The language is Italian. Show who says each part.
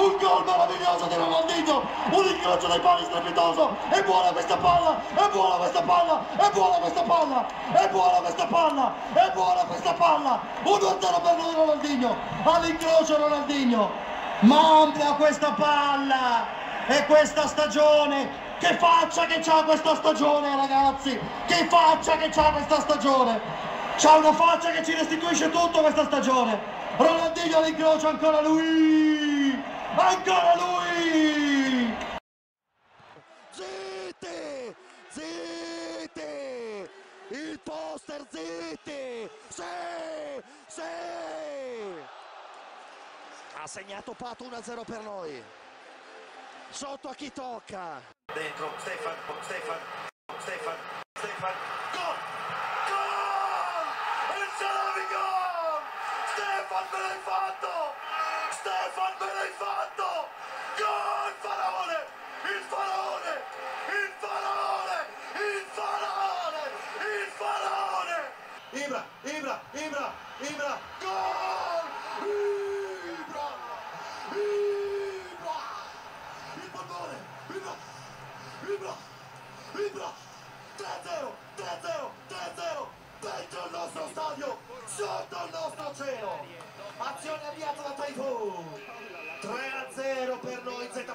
Speaker 1: un gol meraviglioso di Ronaldinho, un incrocio dei pali strepitoso, è buona questa palla, è buona questa palla, è buona questa palla, è buona questa palla, è buona questa palla, 1-0 per noi Ronaldinho, all'incrocio Ronaldinho, mamma questa palla, e questa stagione, che faccia che c'ha questa stagione ragazzi, che faccia che c'ha questa stagione, c'ha una faccia che ci restituisce tutto questa stagione, Ronaldinho all'incrocio, ancora lui, ancora lui!
Speaker 2: Zitti! Zitti! Il poster zitti! Sì! Sì! Ha segnato Pato 1-0 per noi. Sotto a chi tocca.
Speaker 3: Dentro, Stefan, gol! Gol! Il Salami gol! Stefan me l'hai fatto! Stefan me l'hai fatto! Gol! Faraone! Il faraone! Il faraone! Il faraone! Il faraone! Ibra! Gol! Ibra! Il pallone! Ibra! 3-0! Dentro il nostro stadio! Sotto il nostro cielo! Azione avviata da Taifu! 3-0 per noi Z.